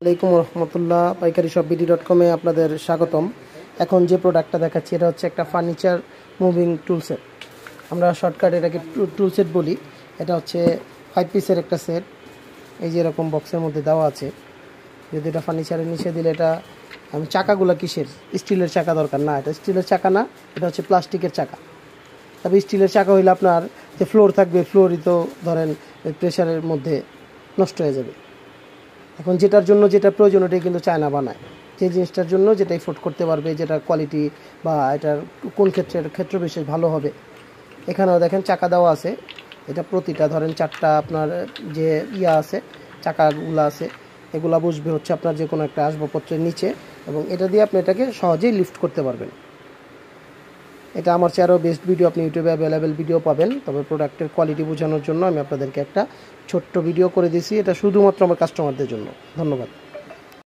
আসসালামু আলাইকুম রহমতুল্লাহ। পাইকারি শপ বিডি.com-এ আপনাদের স্বাগতম। এখন যে প্রোডাক্টটা দেখাচ্ছি এটা হচ্ছে একটা ফার্নিচার মুভিং টুলসেট। আমরা শর্টকাট এটাকে টুলসেট বলি। এটা হচ্ছে 5 পিসের একটা সেট। এই যে এরকম বক্সের মধ্যে দেওয়া আছে। যদি এটা ফার্নিচারের নিচে দিলে এটা চাকাগুলো কিসের? স্টিলের চাকা দরকার না, এটা স্টিলের চাকা না, এটা হচ্ছে প্লাস্টিকের চাকা। তবে স্টিলের চাকা হইলে আপনার যে ফ্লোর থাকবে, ফ্লোরই তো ধরেন প্রেশারের মধ্যে নষ্ট হয়ে যাবে। এখন যেটার জন্য যেটা প্রয়োজন ওটাই কিন্তু চায়না বানায়। যে জিনিসটার জন্য যেটা এফোর্ড করতে পারবে, যেটা কোয়ালিটি বা এটার কোন ক্ষেত্র বিশেষ ভালো হবে। এখানেও দেখেন চাকা দেওয়া আছে। এটা প্রতিটা ধরেন 4টা আপনার যে আছে চাকাগুলো আছে, এগুলা বসবে হচ্ছে আপনার যে কোনো একটা আসবাবপত্রের নিচে, এবং এটা দিয়ে আপনি এটাকে সহজেই লিফট করতে পারবেন। এটা আমার চেয়ে আরও বেস্ট ভিডিও আপনি ইউটিউবে অ্যাভেলেবেল ভিডিও পাবেন। তবে প্রোডাক্টের কোয়ালিটি বোঝানোর জন্য আমি আপনাদেরকে একটা ছোট্ট ভিডিও করে দিয়েছি। এটা শুধুমাত্র আমার কাস্টমারদের জন্য। ধন্যবাদ।